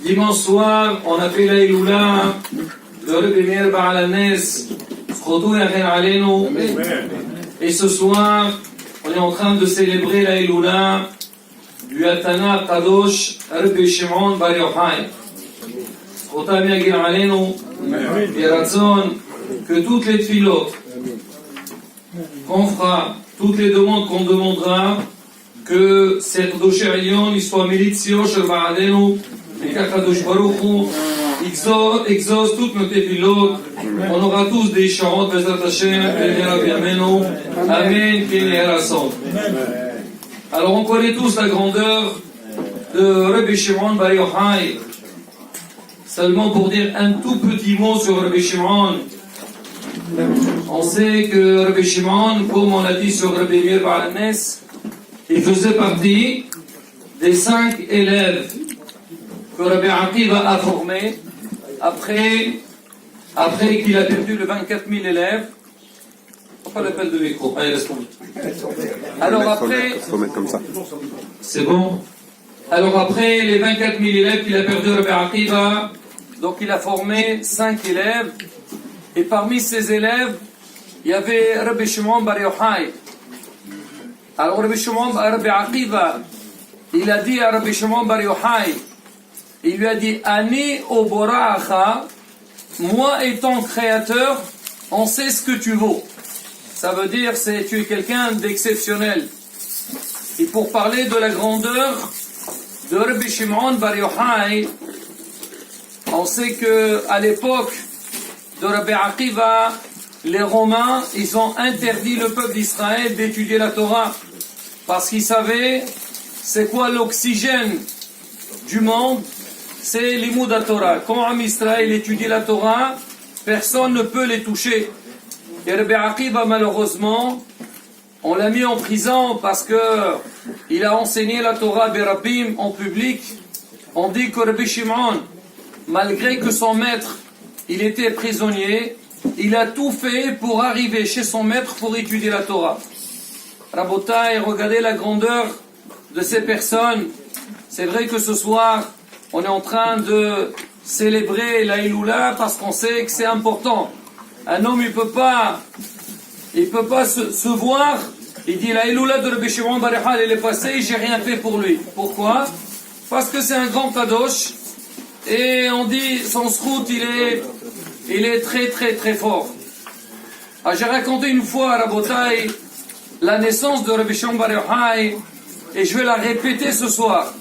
Dimanche soir, on a fait la Iloula de Rebbe Meir Baal HaNes, Zchoto Yachen Aleinu. Et ce soir, on est en train de célébrer la Iloula du Hatana Kadosh Rebbe Shimon Bar Yochai. Zchoto Yachen Aleinu, et Ratzon, que toutes les tfilotes qu'on fera, toutes les demandes qu'on demandera, que cette Doshé Elion, il soit militzio shel Ba'adenu, et qu'Akadosh Baruch Hu exauce toutes nos tefilot. On aura tous des charot, Bezrat Hashem, Benera Biamenu, Amen, Kene Rasson. Alors on connaît tous la grandeur de Rebbe Shimon Bar Yochai. Seulement pour dire un tout petit mot sur Rebbe Shimon. On sait que Rebbe Shimon, comme on l'a dit sur Rebbe Meir Baal HaNes, il faisait partie des 5 élèves que Rabbi Akiva a formés après qu'il a perdu le 24 000 élèves. Pas l'appel de micro. Allez, laisse tomber. Alors après, c'est bon. Alors après les 24 000 élèves qu'il a perdu Rabbi Akiva, donc il a formé 5 élèves. Et parmi ces élèves, il y avait Rabbi Shimon Bar Yochai. Alors Rabbi Shimon Rabbi Akiva, il a dit à Rabbi Shimon Bar Yochai, il lui a dit, Ani obora'acha, moi étant créateur, on sait ce que tu vaux. Ça veut dire, tu es quelqu'un d'exceptionnel. Et pour parler de la grandeur de Rabbi Shimon Bar Yochai, on sait que à l'époque de Rabbi Akiva, les Romains, ils ont interdit le peuple d'Israël d'étudier la Torah parce qu'ils savaient c'est quoi l'oxygène du monde, c'est l'imoud à Torah. Quand Am Israël étudie la Torah, personne ne peut les toucher. Et Rabbi Akiva, malheureusement, on l'a mis en prison parce que il a enseigné la Torah Berabim en public. On dit que Rabbi Shimon, malgré que son maître il était prisonnier, il a tout fait pour arriver chez son maître pour étudier la Torah. Rabotai, regardez la grandeur de ces personnes. C'est vrai que ce soir, on est en train de célébrer la Iloula parce qu'on sait que c'est important. Un homme, il peut pas se voir. Il dit la Iloula de Rebbe Shimon Bar Yochai, elle est passée, j'ai rien fait pour lui. Pourquoi? Parce que c'est un grand kadosh. Et on dit, son srout, il est très très très fort. Ah, j'ai raconté une fois à Rabotai la naissance de Rebbe Shimon Bar Yochai et je vais la répéter ce soir.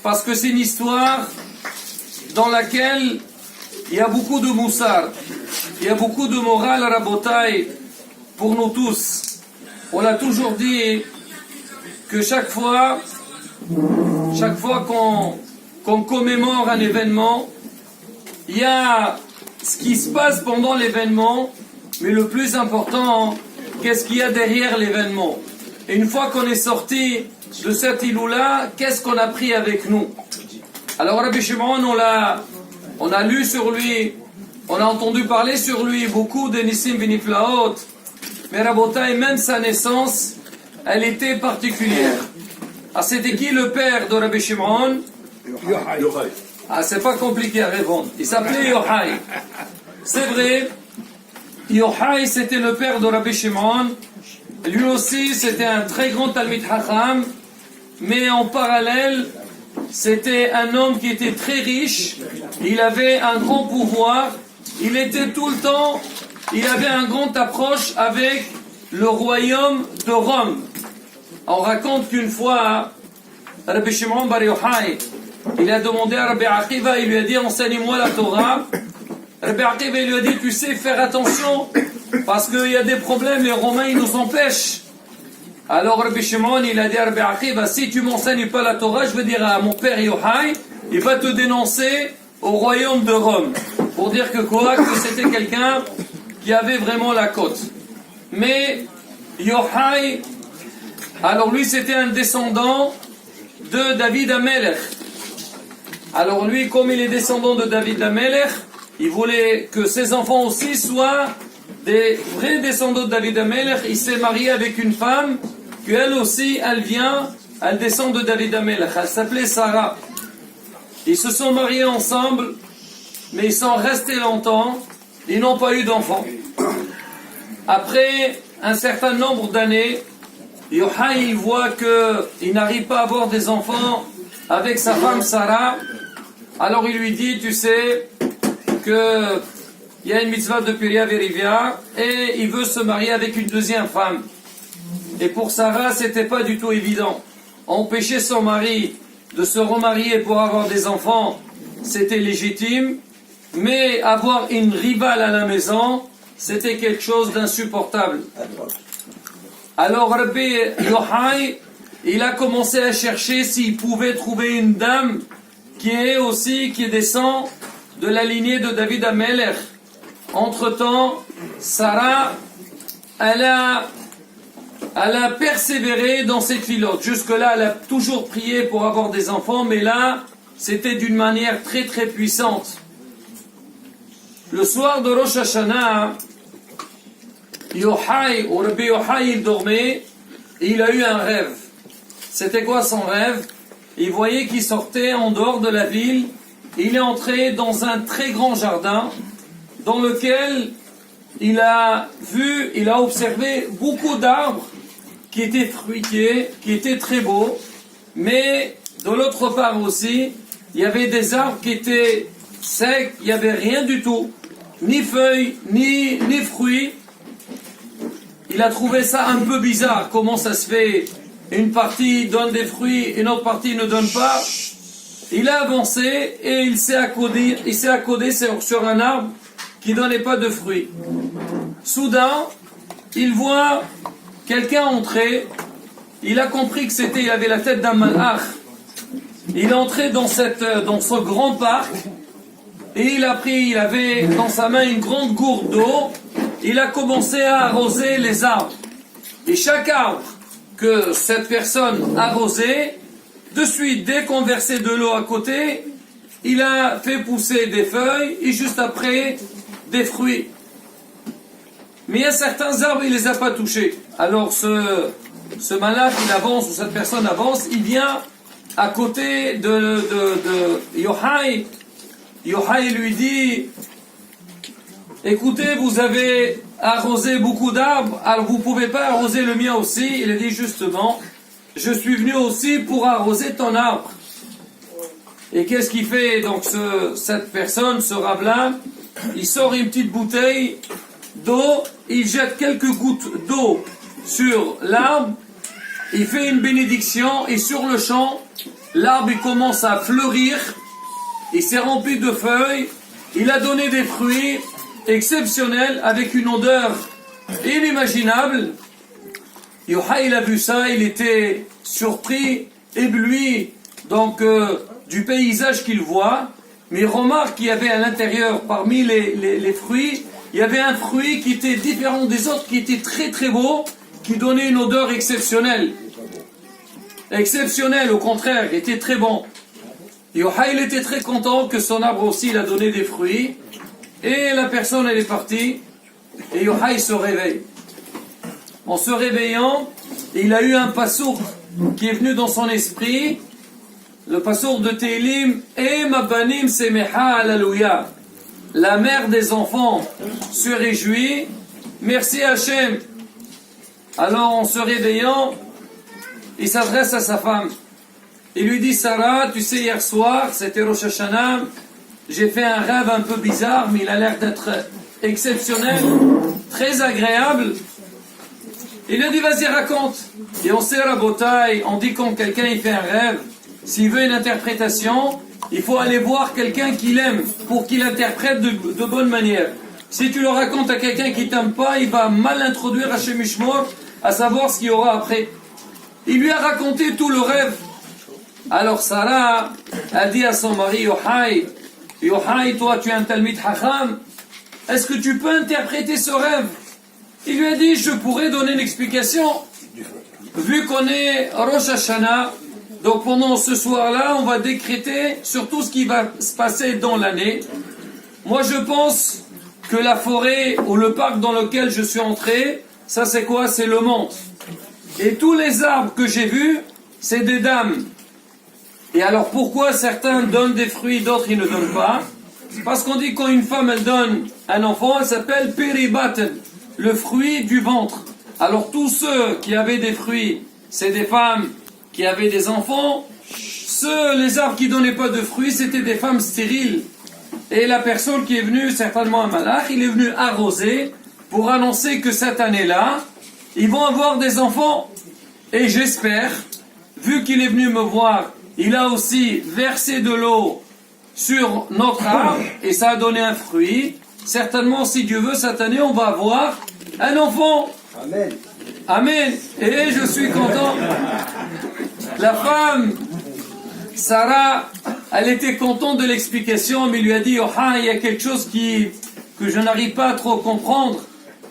Parce que c'est une histoire dans laquelle il y a beaucoup de moussar, il y a beaucoup de morale à Rabotai pour nous tous. On a toujours dit que chaque fois qu'on commémore un événement, il y a ce qui se passe pendant l'événement, mais le plus important, qu'est-ce qu'il y a derrière l'événement. Et une fois qu'on est sorti de cette Iloula, qu'est-ce qu'on a pris avec nous? Alors Rabbi Shimon, on a lu sur lui, on a entendu parler sur lui beaucoup de Nissim Viniflaot, mais Rabotai, même sa naissance, elle était particulière. Ah, c'était qui le père de Rabbi Shimon? Yochai. Ah, c'est pas compliqué à répondre. Il s'appelait Yochai. C'est vrai, Yochai c'était le père de Rabbi Shimon. Lui aussi c'était un très grand Talmid Chacham, mais en parallèle, c'était un homme qui était très riche. Il avait un grand pouvoir. Il était tout le temps, il avait un grand approche avec le royaume de Rome. On raconte qu'une fois, Rabbi Shimon Bar Yochai, il a demandé à Rabbi Akiva, il lui a dit enseigne-moi la Torah. Rabbi Akiva il lui a dit tu sais faire attention parce qu'il y a des problèmes, les Romains ils nous empêchent. Alors Rabbi Shimon il a dit à Rabbi Akiva si tu m'enseignes pas la Torah, je vais dire à mon père Yochai, il va te dénoncer au royaume de Rome pour dire que quoi, que c'était quelqu'un qui avait vraiment la cote. Mais Yochai, alors lui c'était un descendant de David HaMelech. Alors lui, comme il est descendant de David HaMelech, il voulait que ses enfants aussi soient des vrais descendants de David HaMelech. Il s'est marié avec une femme, qu'elle aussi, elle descend de David HaMelech. Elle s'appelait Sarah. Ils se sont mariés ensemble, mais ils sont restés longtemps, ils n'ont pas eu d'enfants. Après un certain nombre d'années, Yochai il voit qu'il n'arrive pas à avoir des enfants avec sa femme Sarah. Alors il lui dit, tu sais que il y a une mitzvah de Piria Verivia et il veut se marier avec une deuxième femme. Et pour Sarah, c'était pas du tout évident. Empêcher son mari de se remarier pour avoir des enfants, c'était légitime, mais avoir une rivale à la maison, c'était quelque chose d'insupportable. Alors Rabbi Yochai, il a commencé à chercher s'il pouvait trouver une dame qui descend de la lignée de David Amelech. Entre-temps, Sarah, elle a persévéré dans cette filote. Jusque-là, elle a toujours prié pour avoir des enfants, mais là, c'était d'une manière très très puissante. Le soir de Rosh Hashanah, Rabbi Yochai, il dormait et il a eu un rêve. C'était quoi son rêve? Il voyait qu'il sortait en dehors de la ville. Il est entré dans un très grand jardin dans lequel il a observé beaucoup d'arbres qui étaient fruitiers, qui étaient très beaux, mais de l'autre part aussi, il y avait des arbres qui étaient secs, il n'y avait rien du tout, ni feuilles, ni fruits. Il a trouvé ça un peu bizarre, comment ça se fait, une partie donne des fruits, une autre partie ne donne pas. Il a avancé et il s'est accoudé sur un arbre qui ne donnait pas de fruits. Soudain, il voit quelqu'un entrer. Il a compris que il avait la tête d'un malach. Il est entré dans ce grand parc et il avait dans sa main une grande gourde d'eau. Il a commencé à arroser les arbres. Et chaque arbre que cette personne arrosait, de suite, dès qu'on versait de l'eau à côté, il a fait pousser des feuilles et juste après, des fruits. Mais il y a certains arbres, il ne les a pas touchés. Alors ce malade, il avance, ou cette personne avance, il vient à côté de Yochai. Yochai lui dit, écoutez, vous avez arrosé beaucoup d'arbres, alors vous ne pouvez pas arroser le mien aussi. Il a dit justement, je suis venu aussi pour arroser ton arbre. Et qu'est-ce qu'il fait donc cette personne, ce rabbin? Il sort une petite bouteille d'eau, il jette quelques gouttes d'eau sur l'arbre, il fait une bénédiction et sur le champ, l'arbre il commence à fleurir, il s'est rempli de feuilles, il a donné des fruits exceptionnels avec une odeur inimaginable. Yochai il a vu ça, il était surpris, ébloui donc du paysage qu'il voit, mais il remarque qu'il y avait à l'intérieur, parmi les fruits, il y avait un fruit qui était différent des autres, qui était très très beau, qui donnait une odeur exceptionnelle. Exceptionnelle, au contraire, il était très bon. Yochai il était très content que son arbre aussi il a donné des fruits, et la personne elle est partie, et Yochai se réveille. En se réveillant, il a eu un passour qui est venu dans son esprit, le passour de Télim, et Mabanim Semeha Alléluia. La mère des enfants se réjouit, merci Hachem. Alors en se réveillant, il s'adresse à sa femme. Il lui dit, Sarah, tu sais, hier soir, c'était Rosh Hashanah, j'ai fait un rêve un peu bizarre, mais il a l'air d'être exceptionnel, très agréable. Il a dit, vas-y, raconte. Et on sait, Rabotai, on dit quand quelqu'un il fait un rêve, s'il veut une interprétation, il faut aller voir quelqu'un qu'il aime pour qu'il interprète de bonne manière. Si tu le racontes à quelqu'un qui t'aime pas, il va mal introduire à Shemishmor, à savoir ce qu'il y aura après. Il lui a raconté tout le rêve. Alors Sarah a dit à son mari, Yochai, toi tu es un Talmid Hacham, est-ce que tu peux interpréter ce rêve? Il lui a dit, je pourrais donner une explication. Vu qu'on est Rosh Hashanah, donc pendant ce soir-là, on va décréter sur tout ce qui va se passer dans l'année. Moi je pense que la forêt ou le parc dans lequel je suis entré, ça c'est quoi? C'est le monde. Et tous les arbres que j'ai vus, c'est des dames. Et alors pourquoi certains donnent des fruits, d'autres ils ne donnent pas? Parce qu'on dit quand une femme elle donne un enfant, elle s'appelle péribaten, le fruit du ventre. Alors tous ceux qui avaient des fruits, c'est des femmes qui avaient des enfants. Les arbres qui donnaient pas de fruits, c'était des femmes stériles. Et la personne qui est venue, certainement un malach, il est venu arroser pour annoncer que cette année-là, ils vont avoir des enfants. Et j'espère, vu qu'il est venu me voir, il a aussi versé de l'eau sur notre arbre et ça a donné un fruit. Certainement, si Dieu veut, cette année, on va avoir un enfant. Amen. Amen. Et je suis content. La femme, Sarah, elle était contente de l'explication, mais il lui a dit, oh, il y a quelque chose que je n'arrive pas à trop comprendre.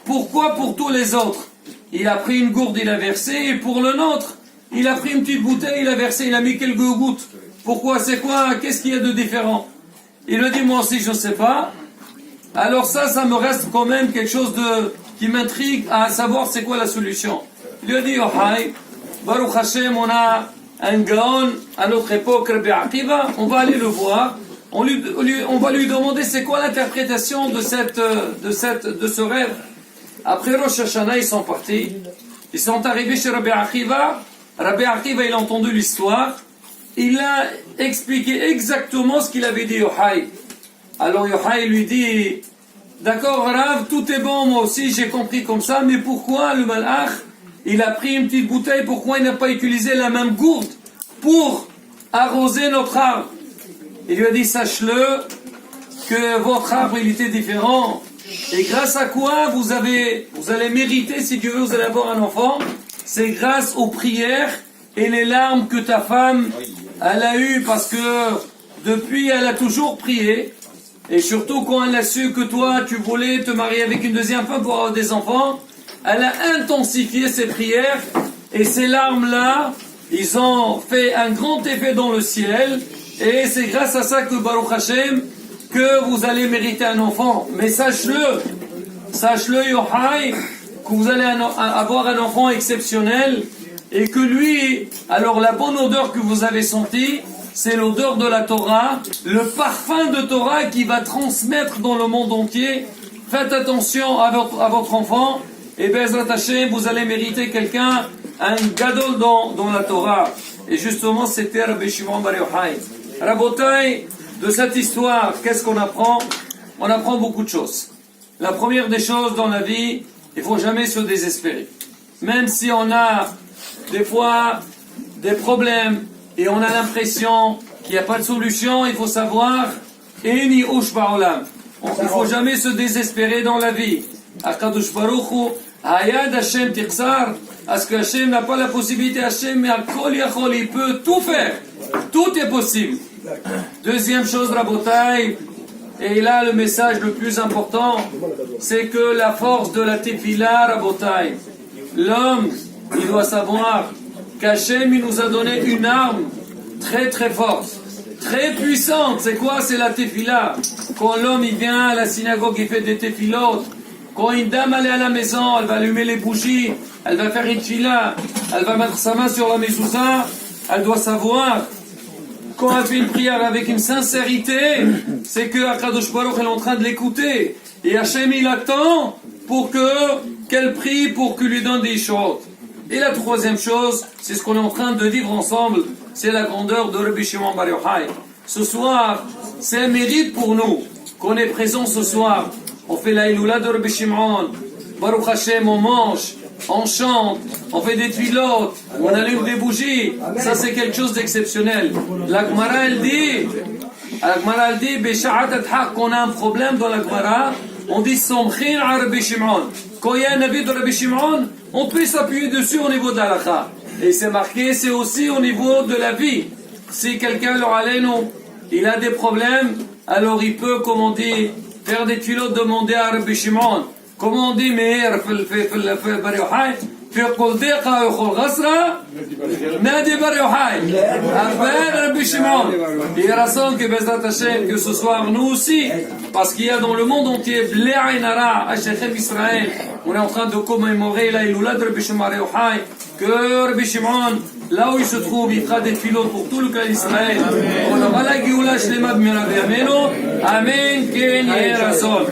Pourquoi pour tous les autres, il a pris une gourde, il a versé, et pour le nôtre, il a pris une petite bouteille, il a versé, il a mis quelques gouttes. Pourquoi? C'est quoi? Qu'est-ce qu'il y a de différent? Il lui dit, moi aussi, je ne sais pas. Alors ça me reste quand même quelque chose qui m'intrigue à savoir c'est quoi la solution. Il lui a dit, oh, Baruch Hashem, on a un gaon à notre époque, Rabbi Akiva, on va aller le voir. On va lui demander c'est quoi l'interprétation de ce rêve. Après Rosh Hashanah, ils sont partis. Ils sont arrivés chez Rabbi Akiva. Rabbi Akiva, il a entendu l'histoire. Il a expliqué exactement ce qu'il avait dit Yochai. Alors Yochai lui dit, d'accord Rav, tout est bon, moi aussi j'ai compris comme ça, mais pourquoi le malach, il a pris une petite bouteille, pourquoi il n'a pas utilisé la même gourde pour arroser notre arbre? Il lui a dit, sache-le, que votre arbre il était différent. Et grâce à quoi vous allez mériter, si Dieu veut, vous allez avoir un enfant? C'est grâce aux prières et les larmes que ta femme, elle a eues, parce que depuis, elle a toujours prié. Et surtout quand elle a su que toi, tu voulais te marier avec une deuxième femme pour avoir des enfants, elle a intensifié ses prières. Et ces larmes-là, ils ont fait un grand effet dans le ciel. Et c'est grâce à ça que Baruch Hashem, que vous allez mériter un enfant. Mais sache-le, Yochai, que vous allez avoir un enfant exceptionnel. Et que lui, alors la bonne odeur que vous avez sentie, c'est l'odeur de la Torah, le parfum de Torah qui va transmettre dans le monde entier. Faites attention à votre enfant, et Bezrat Hashem, vous allez mériter quelqu'un, un gadol dans la Torah. Et justement, c'était Rabbi Shimon Bar Yochai. Rabotai, de cette histoire, qu'est-ce qu'on apprend? On apprend beaucoup de choses. La première des choses dans la vie, il ne faut jamais se désespérer. Même si on a des fois des problèmes, et on a l'impression qu'il n'y a pas de solution, il faut savoir, il ne faut jamais se désespérer dans la vie. Akadosh Baruch Hu, Hayad Hashem Tiqsar, parce que Hashem n'a pas la possibilité, Hashem, mais Akol Yachol, il peut tout faire. Tout est possible. Deuxième chose, Rabotai, et là le message le plus important, c'est que la force de la Tefila, Rabotai, l'homme, il doit savoir qu'Hachem, il nous a donné une arme très très forte, très puissante. C'est quoi? C'est la tefila. Quand l'homme il vient à la synagogue, il fait des tefilotes. Quand une dame elle est à la maison, elle va allumer les bougies, elle va faire une tefila, elle va mettre sa main sur la mezouza, elle doit savoir, quand elle fait une prière avec une sincérité, c'est que Akadosh Baruch est en train de l'écouter. Et Hachem il attend pour qu'elle prie, pour qu'il lui donne des choses. Et la troisième chose, c'est ce qu'on est en train de vivre ensemble, c'est la grandeur de Rabbi Shimon Bar Yochai. Ce soir, c'est un mérite pour nous qu'on est présent ce soir. On fait la Iloula de Rabbi Shimon, Baruch Hashem, on mange, on chante, on fait des tuilotes, on allume des bougies. Ça c'est quelque chose d'exceptionnel. La Gemara elle dit, qu'on a un problème dans la Gemara, on dit Somchin à Rabbi Shimon. Quand il y a un avis de Rabbi Shimon, on peut s'appuyer dessus au niveau de l'halakha. Et c'est marqué, c'est aussi au niveau de la vie. Si quelqu'un leur allait, non, il a des problèmes, alors il peut, comme on dit, faire des tuilotes, demander à Rabbi Shimon. Comment on dit, Meir, Bar Yochai, Rabbi Shimon. Il rassemble que Bezrat Hashem, que ce soir nous aussi, parce qu'il y a dans le monde entier, on est en train de commémorer la Iloula de Rabbi Shimon Bar Yochai, que Rabbi Shimon là où il se trouve, il fera des filotes pour tout le clan d'Israël. On aura la Géoula Shlema B'Mirav Yameinu. Amen, Ken Yeh Razon.